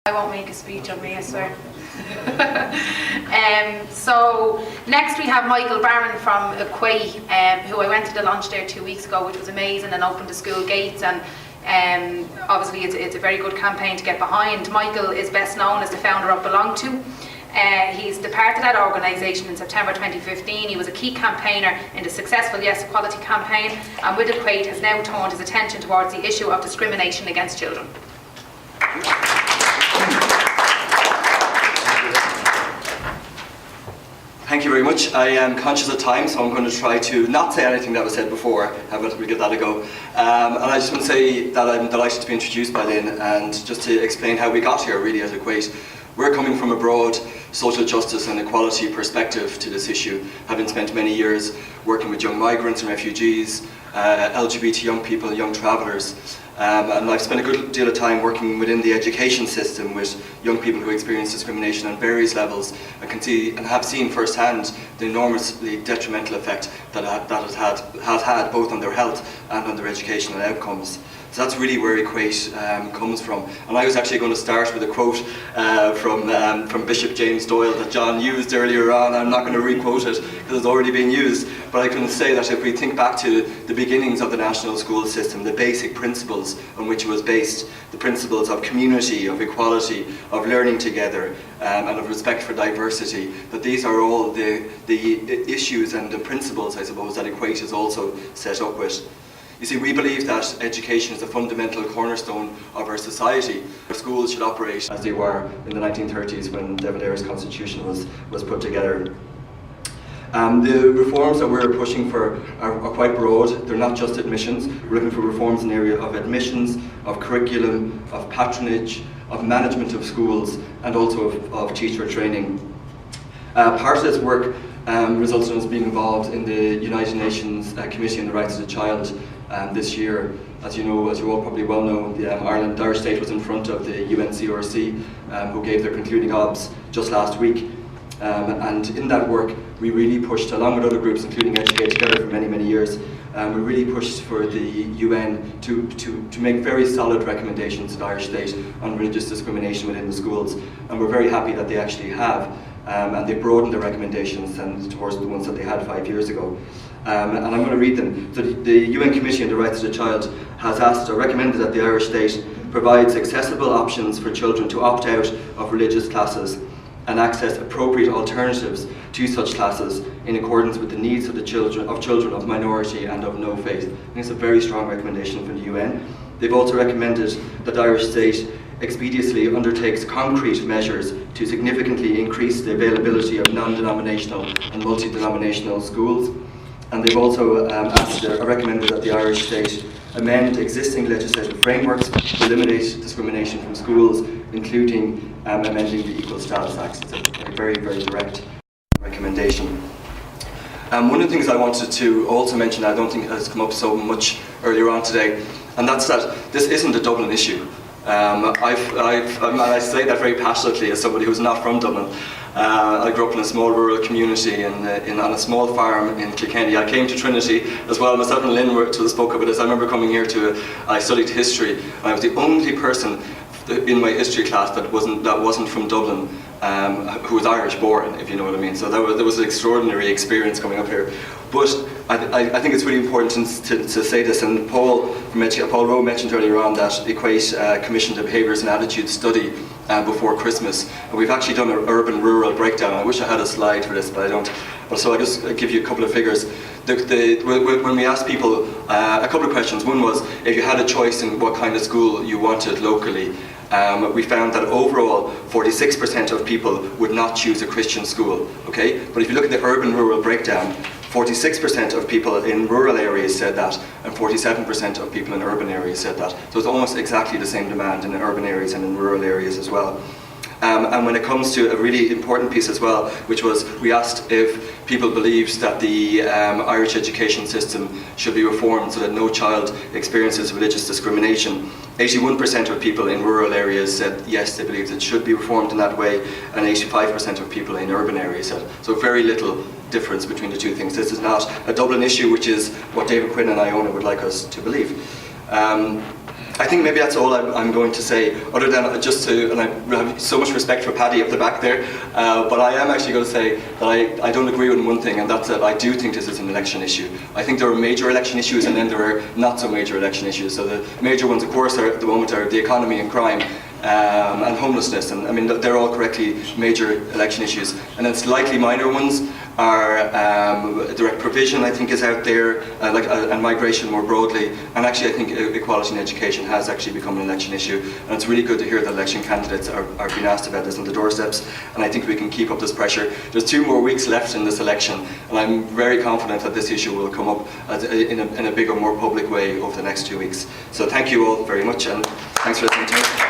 I won't make a speech on me, I swear. So next we have Michael Barron from EQUATE, who I went to the launch there 2 weeks ago, which was amazing and opened the school gates, and obviously it's a very good campaign to get behind. Michael is best known as the founder of Belong To. He's departed that organisation in September 2015. He was a key campaigner in the successful Yes Equality campaign, and with EQUATE has now turned his attention towards the issue of discrimination against children. Thank you very much. I am conscious of time, so I'm going to try to not say anything that was said before, but we'll give that a go. And I just want to say that I'm delighted to be introduced by Lynn, and just to explain how we got here really at EQUATE. We're coming from a broad social justice and equality perspective to this issue, having spent many years working with young migrants and refugees, LGBT young people, young travellers. And I've spent a good deal of time working within the education system with young people who experience discrimination on various levels, and can see and have seen firsthand the enormously detrimental effect that it has had both on their health and on their educational outcomes. So that's really where EQUATE comes from. And I was actually going to start with a quote from Bishop James Doyle that John used earlier on. I'm not going to re-quote it because it's already been used, but I can say that if we think back to the beginnings of the national school system, the basic principles on which it was based, the principles of community, of equality, of learning together, and of respect for diversity, that these are all the issues and the principles, I suppose, that EQUATE is also set up with. You see, we believe that education is a fundamental cornerstone of our society. Our schools should operate as they were in the 1930s when David Eyre's constitution was put together. The reforms that we're pushing for are quite broad. They're not just admissions. We're looking for reforms in the area of admissions, of curriculum, of patronage, of management of schools, and also of teacher training. Part of this work results in us being involved in the United Nations Committee on the Rights of the Child this year. As you know, as you all probably well know, Ireland, Irish state was in front of the UNCRC, who gave their concluding obs just last week. And in that work, we really pushed, along with other groups, including Educate Together for many, many years, we really pushed for the UN to make very solid recommendations to the Irish state on religious discrimination within the schools. And we're very happy that they actually have. And they broadened the recommendations and towards the ones that they had 5 years ago. And I'm going to read them. So the UN Committee on the Rights of the Child has asked or recommended that the Irish state provides accessible options for children to opt out of religious classes and access appropriate alternatives to such classes in accordance with the needs of the children of minority and of no faith. I think it's a very strong recommendation from the UN. They've also recommended that the Irish state expeditiously undertakes concrete measures to significantly increase the availability of non-denominational and multi-denominational schools. And they've also asked or recommended that the Irish state amend existing legislative frameworks to eliminate discrimination from schools, including amending the Equal Status Act. It's a very, very direct recommendation. One of the things I wanted to also mention, I don't think has come up so much earlier on today, and that's that this isn't a Dublin issue. I say that very passionately as somebody who's not from Dublin. I grew up in a small rural community on a small farm in Kilkenny. I came to Trinity as well. Myself and Lynn spoke about this. I remember coming here I studied history, and I was the only person in my history class that wasn't from Dublin, who was Irish born, if you know what I mean. So there was an extraordinary experience coming up here. But I think it's really important to say this, and Paul Rowe mentioned earlier on that EQUATE commissioned a behaviours and attitudes study before Christmas, and we've actually done an urban-rural breakdown. I wish I had a slide for this, but I don't. So I'll just give you a couple of figures. When we asked people a couple of questions, one was if you had a choice in what kind of school you wanted locally, we found that overall 46% of people would not choose a Christian school. Okay, but if you look at the urban-rural breakdown, 46% of people in rural areas said that, and 47% of people in urban areas said that. So it's almost exactly the same demand in urban areas and in rural areas as well. And when it comes to a really important piece as well, which was we asked if people believed that the Irish education system should be reformed so that no child experiences religious discrimination. 81% of people in rural areas said yes, they believed it should be reformed in that way, and 85% of people in urban areas said. So very little difference between the two things. This is not a Dublin issue, which is what David Quinn and Iona would like us to believe. I think maybe that's all I'm going to say, other than just to, and I have so much respect for Paddy up the back there, but I am actually going to say that I don't agree with one thing, and that's that I do think this is an election issue. I think there are major election issues, and then there are not so major election issues. So the major ones, of course, are, at the moment are the economy and crime, and homelessness, and I mean they're all correctly major election issues. And then slightly minor ones are direct provision, I think, is out there, and migration more broadly. And actually I think equality in education has actually become an election issue, and it's really good to hear that election candidates are being asked about this on the doorsteps, and I think we can keep up this pressure. There's 2 more weeks left in this election, and I'm very confident that this issue will come up in a bigger, more public way over the next 2 weeks. So thank you all very much, and thanks for listening to me.